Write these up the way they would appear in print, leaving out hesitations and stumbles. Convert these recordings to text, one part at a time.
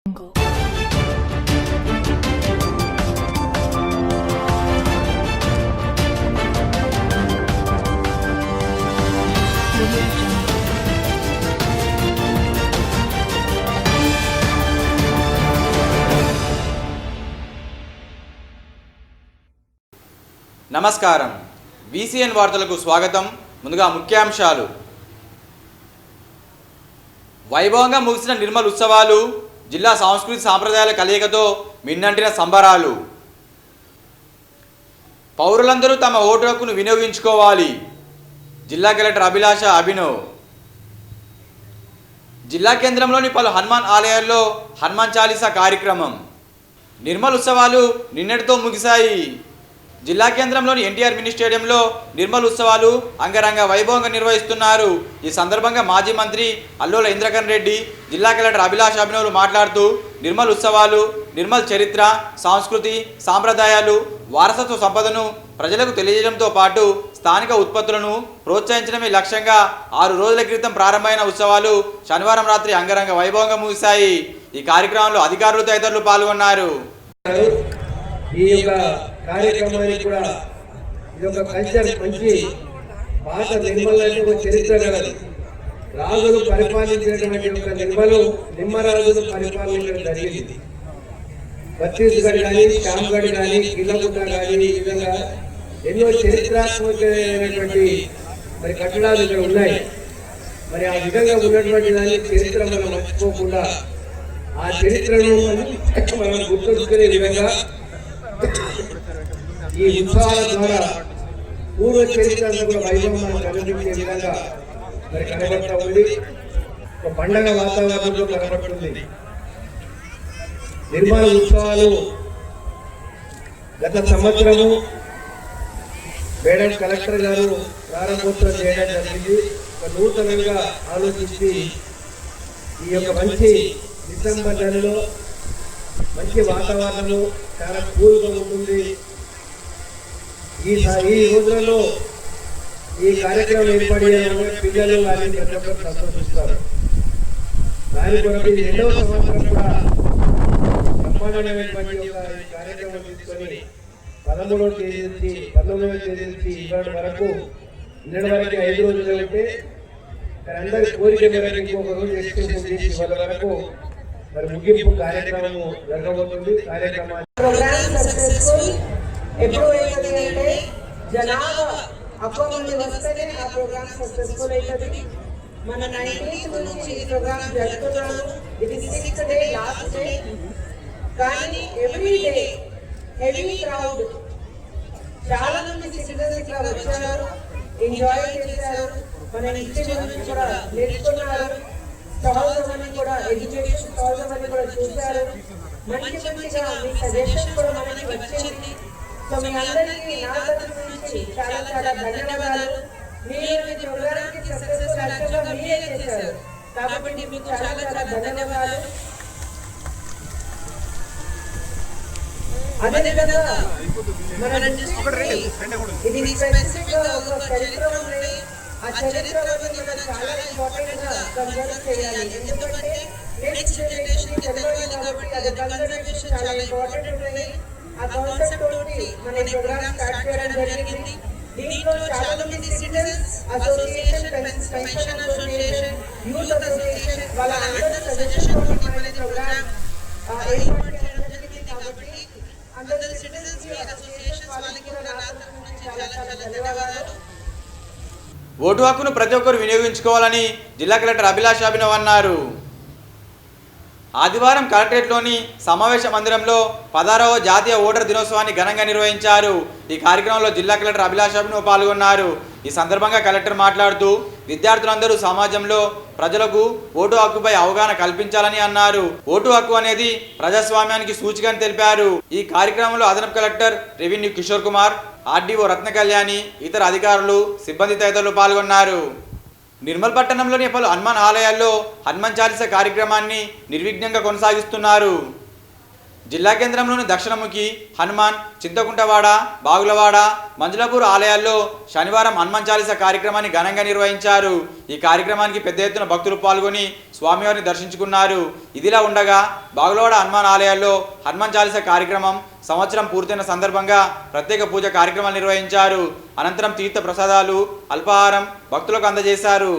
నమస్కారం. VCN వార్తలకు స్వాగతం. ముందుగా ముఖ్యాంశాలు. వైభవంగా ముగిసిన నిర్మల్ ఉత్సవాలు, జిల్లా సాంస్కృతిక సాంప్రదాయాల కలయికతో మిన్నంటిన సంబరాలు. పౌరులందరూ తమ ఓటు హక్కును వినియోగించుకోవాలి. జిల్లా కలెక్టర్ అభిలాష అభినవ్. జిల్లా కేంద్రంలోని పలు హనుమాన్ ఆలయాల్లో హనుమాన్ చాలీసా కార్యక్రమం. నిర్మల్ ఉత్సవాలు నిన్నటితో ముగిశాయి. జిల్లా కేంద్రంలోని ఎన్టీఆర్ మినీ స్టేడియంలో నిర్మల్ ఉత్సవాలు అంగరంగ వైభవంగా నిర్వహిస్తున్నారు. ఈ సందర్భంగా మాజీ మంత్రి అల్లోల ఇంద్రకరణ్ రెడ్డి, జిల్లా కలెక్టర్ అభిలాష్ అభినవ్లు మాట్లాడుతూ నిర్మల్ ఉత్సవాలు నిర్మల్ చరిత్ర, సంస్కృతి, సాంప్రదాయాలు, వారసత్వ సంపదను ప్రజలకు తెలియజేయడంతో పాటు స్థానిక ఉత్పత్తులను ప్రోత్సహించడమే లక్ష్యంగా 6 రోజుల క్రితం ప్రారంభమైన ఉత్సవాలు శనివారం రాత్రి అంగరంగ వైభవంగా ముగిశాయి. ఈ కార్యక్రమంలో అధికారులు తదితరులు పాల్గొన్నారు. ఈ యొక్క కార్యక్రమానికి కూడా ఇది ఒక కల్చర్, మంచి పాత నిర్మల్ అంటే ఒక చరిత్ర కలదు. రాజులు పరిపాలించినటువంటి ఒక నిమ్మరాజులు పరిపాలించడం జరిగింది. ఛత్తీస్గఢ్ కానీ, శ్యామ్గఢ్ కానీ, కిల్లగుట్ట కానీ, ఈ విధంగా ఎన్నో చరిత్రాత్మకమైనటువంటి కట్టడాలు ఇక్కడ ఉన్నాయి. మరి ఆ విధంగా ఉన్నటువంటి దాన్ని చరిత్ర మనం మర్చిపోకుండా ఆ చరిత్రను మనం గుర్తుంచుకునే విధంగా ఈ ఉత్సవాల ద్వారా పూర్వ చరిత్ర వైభవం కనిపించే విధంగా మరి కనబడతా ఉంది. ఒక పండగ వాతావరణంలో కనబడుతుంది. నిర్మాణ ఉత్సవాలు గత సంవత్సరము మేడం కలెక్టర్ గారు ప్రారంభోత్సవం చేయడం జరిగింది. ఒక నూతనంగా ఆలోచించి ఈ యొక్క మంచి డిసెంబర్ నెలలో మంచి వాతావరణము చాలా కూల్గా ఉంటుంది. ఈ రోజులలో ఈ కార్యక్రమం ఏర్పడి పిల్లలు కానీ ప్రతి ఒక్కరు సంతోషిస్తారు. దాని కొరకు 2వ సంవత్సరం కూడా బ్రహ్మాండమైనటువంటి ఒక కార్యక్రమం తీసుకొని 13వ తేదీ నుంచి 19వ తేదీ నుంచి ఇవాళ వరకు 5 రోజులు ఉంటే అందరి కోరిక మేరకు ఇంకొక రోజు ఎక్స్టెన్షన్ చేసి ఇవాళ వరకు మరి ముగింపు కార్యక్రమం జరగబోతుంది. కార్యక్రమాలు ఎప్పుడు అవుతుంది జనాభా ఎక్కువ మంది వస్తేనే ఆ ప్రోగ్రామ్ సక్సెస్ఫుల్ అవుతుంది. మన 19th నుంచి ఈ ప్రోగ్రామ్ జరుగుతున్నాము. ఇది 6th డే, లాస్ట్ డే. కానీ ఎవ్రీ డే హెవీ క్రౌడ్, చాలా మంది సిటిజన్స్ ఇక్కడ వచ్చారు, ఎంజాయ్ చేశారు, మన ఇంటి గురించి కూడా నేర్చుకున్నారు. స్టాల్స్ అని కూడా, ఎడ్యుకేషన్ స్టాల్స్ అని కూడా చూశారు. మంచిగా మీ సజెషన్ కూడా మనకి వచ్చింది. సో మీ అందరికీ నా తరఫు నుంచి చాలా చాలా ధన్యవాదాలు. మీరు మీ ప్రోగ్రామ్కి సక్సెస్ఫుల్ యాక్చువల్గా మీరే చేశారు కాబట్టి మీకు చాలా చాలా ధన్యవాదాలు. అదేవిధంగా మన ఇది స్పెసిఫిక్గా ఒక చరిత్ర ఉంది. ఆ చరిత్రని మనం చాలా ఇంపార్టెంట్ గా కన్సర్వ్ చేయాలి. ఎందుకంటే నెక్స్ట్ జనరేషన్ తెలియాలి కాబట్టి అది కన్సర్వేషన్ చాలా ఇంపార్టెంట్ ఉంటుంది. ఆ కాన్సెప్ట్ తోటి మన ప్రోగ్రామ్ స్టార్ట్ చేయడం జరిగింది. దీంట్లో చాలా మంది citizens association, pension association, youth association వాళ్ళ అందరూ సజెషన్ తోటి మన ప్రోగ్రామ్ ఏర్పాటు చేయడం జరిగింది. కాబట్టి అందరూ సిటిజన్స్ అసోసియేషన్ వాళ్ళకి చాలా చాలా ధన్యవాదాలు. ఓటు హక్కును ప్రతి ఒక్కరు వినియోగించుకోవాలని జిల్లా కలెక్టర్ అభిలాష్ అభినవ్ అన్నారు. ఆదివారం కలెక్టరేట్లోని సమావేశ మందిరంలో 16వ జాతీయ ఓటర్ దినోత్సవాన్ని ఘనంగా నిర్వహించారు. ఈ కార్యక్రమంలో జిల్లా కలెక్టర్ అభిలాష్ అభినవ్ పాల్గొన్నారు. ఈ సందర్భంగా కలెక్టర్ మాట్లాడుతూ విద్యార్థులందరూ సమాజంలో ప్రజలకు ఓటు హక్కుపై అవగాహన కల్పించాలని అన్నారు. ఓటు హక్కు అనేది ప్రజాస్వామ్యానికి సూచిక అని తెలిపారు. ఈ కార్యక్రమంలో అదనపు collector revenue Kishore Kumar, RDO Ratna Kalyani, ఇతర అధికారులు, సిబ్బంది తదితరులు పాల్గొన్నారు. నిర్మల్ పట్టణంలోని పలు హనుమాన్ ఆలయాల్లో హనుమాన్ చాలీసా కార్యక్రమాన్ని నిర్విఘ్నంగా కొనసాగిస్తున్నారు. జిల్లా కేంద్రంలోని దక్షిణముఖి, హనుమాన్, చింతకుంటవాడ, బాగులవాడ, మంజులాపూర్ ఆలయాల్లో శనివారం హనుమాన్ చాలీసా కార్యక్రమాన్ని ఘనంగా నిర్వహించారు. ఈ కార్యక్రమానికి పెద్ద ఎత్తున భక్తులు పాల్గొని స్వామివారిని దర్శించుకున్నారు. ఇదిలా ఉండగా బాగులవాడ హనుమాన్ ఆలయాల్లో హనుమాన్ చాలీసా కార్యక్రమం సంవత్సరం పూర్తయిన సందర్భంగా ప్రత్యేక పూజ కార్యక్రమాలు నిర్వహించారు. అనంతరం తీర్థ ప్రసాదాలు అల్పాహారం భక్తులకు అందజేశారు.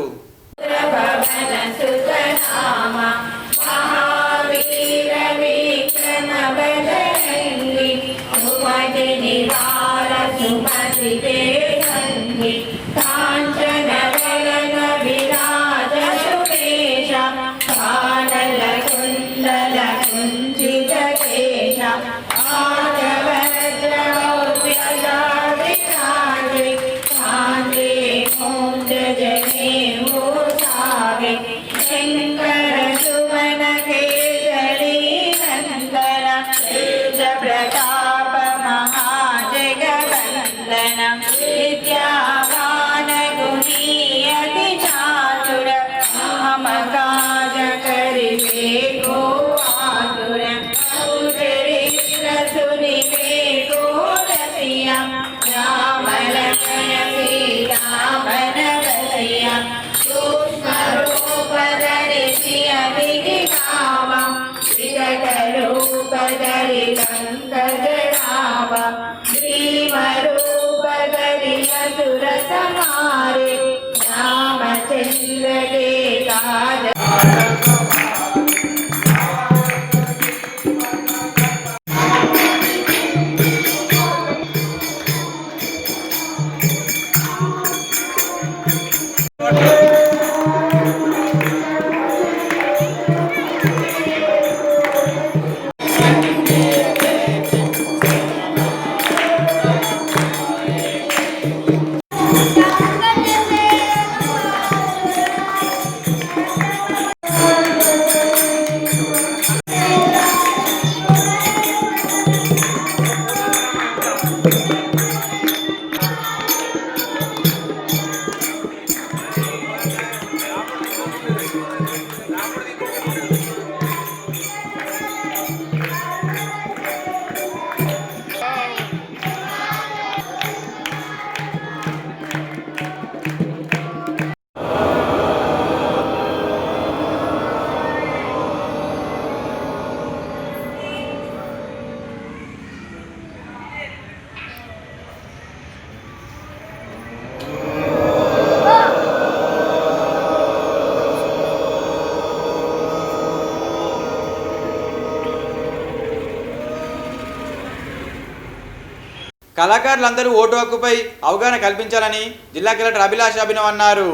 కళాకారులందరూ ఓటు హక్కుపై అవగాహన కల్పించాలని జిల్లా కలెక్టర్ అభిలాష్ అభినవ్ అన్నారు.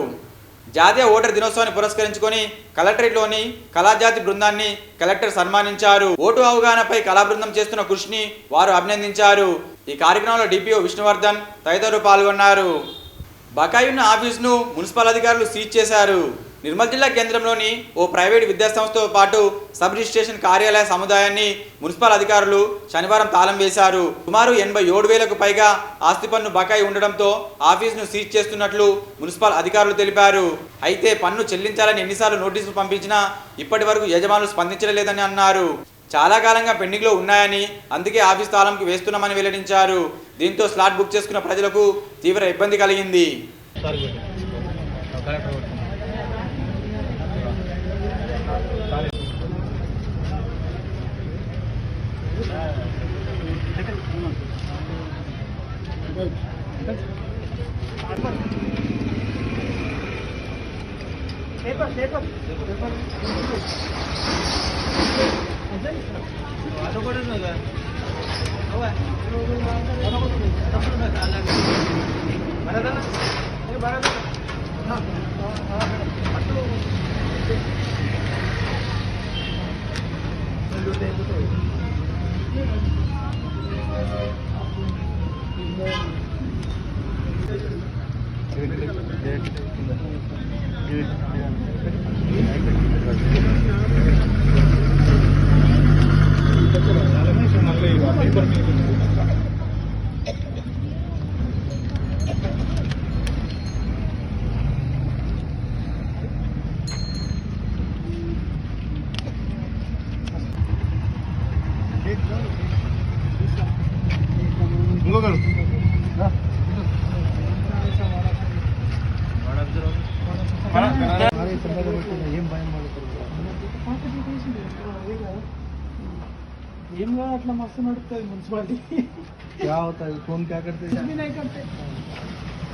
జాతీయ ఓటర్ దినోత్సవాన్ని పురస్కరించుకొని కలెక్టరేట్లోని కళాజాతి బృందాన్ని కలెక్టర్ సన్మానించారు. ఓటు అవగాహనపై కళా బృందం చేస్తున్న కృషిని వారు అభినందించారు. ఈ కార్యక్రమంలో డిపిఓ విష్ణువర్ధన్ తదితరులు పాల్గొన్నారు. బకాయి ఉన్న ఆఫీసును మున్సిపల్ అధికారులు సీజ్ చేశారు. నిర్మల్ జిల్లా కేంద్రంలోని ఓ ప్రైవేట్ విద్యాసంస్థతో పాటు సబ్ రిజిస్ట్రేషన్ కార్యాలయ సముదాయాన్ని మున్సిపల్ అధికారులు శనివారం తాళం వేశారు. సుమారు 87,000కు పైగా ఆస్తి పన్ను బకాయి ఉండడంతో ఆఫీసును సీజ్ చేస్తున్నట్లు మున్సిపల్ అధికారులు తెలిపారు. అయితే పన్ను చెల్లించాలని ఎన్నిసార్లు నోటీసులు పంపించినా ఇప్పటి వరకు యజమానులు స్పందించలేదని అన్నారు. చాలా కాలంగా పెండింగ్లో ఉన్నాయని అందుకే ఆఫీస్ తాళంకి వేస్తున్నామని వెల్లడించారు. దీంతో స్లాట్ బుక్ చేసుకున్న ప్రజలకు తీవ్ర ఇబ్బంది కలిగింది. स्कीम का अट्ला मस्त नड़ता म्यूनसिपालिटी क्या होता है कौन क्या करते हैं भी नहीं करते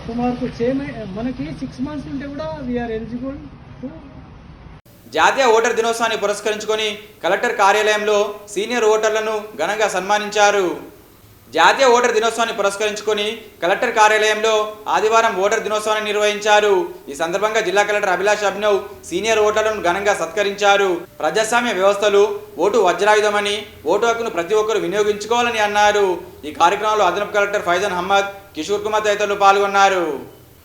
सुमार को 6 मन की 6 months ఉంటే కూడా వి ఆర్ ఎలిజిబుల్ టు జాతీయ ఓటర్ దినోత్సవాన్ని పురస్కరించుకొని కలెక్టర్ కార్యాలయంలో సీనియర్ ఓటర్లను ఘనంగా సన్మానించారు. జాతీయ ఓటర్ దినోత్సవాన్ని పురస్కరించుకొని కలెక్టర్ కార్యాలయంలో ఆదివారం ఓటర్ దినోత్సవాన్ని నిర్వహించారు. ఈ సందర్భంగా జిల్లా కలెక్టర్ అభిలాష్ అభినవ్ సీనియర్ ఓటర్లను ఘనంగా సత్కరించారు. ప్రజాస్వామ్య వ్యవస్థలు ఓటు వజ్రాయుధమని, ఓటు హక్కును ప్రతి ఒక్కరు వినియోగించుకోవాలని అన్నారు. ఈ కార్యక్రమంలో అదనపు కలెక్టర్ ఫైజన్ అహ్మద్, కిషోర్ కుమార్ తదితరులు పాల్గొన్నారు.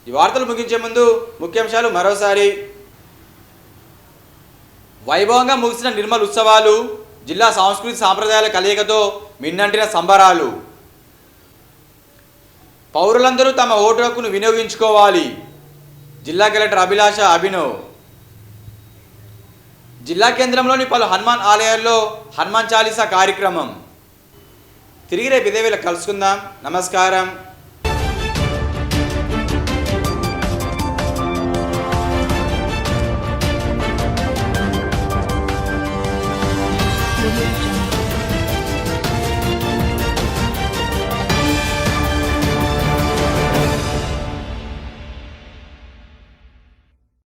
ఈ వార్తలు ముగించే ముందు ముఖ్యాంశాలు మరోసారి. వైభవంగా ముగిసిన నిర్మల్ ఉత్సవాలు, జిల్లా సాంస్కృతిక సాంప్రదాయాల కలయికతో మిన్నంటిన సంబరాలు. పౌరులందరూ తమ ఓటు హక్కును వినియోగించుకోవాలి. జిల్లా కలెక్టర్ అభిలాష అభినవ్. జిల్లా కేంద్రంలోని పలు హనుమాన్ ఆలయాల్లో హనుమాన్ చాలీసా కార్యక్రమం. తిరిగి రేపు ఇదే వేళ కలుసుకుందాం. నమస్కారం.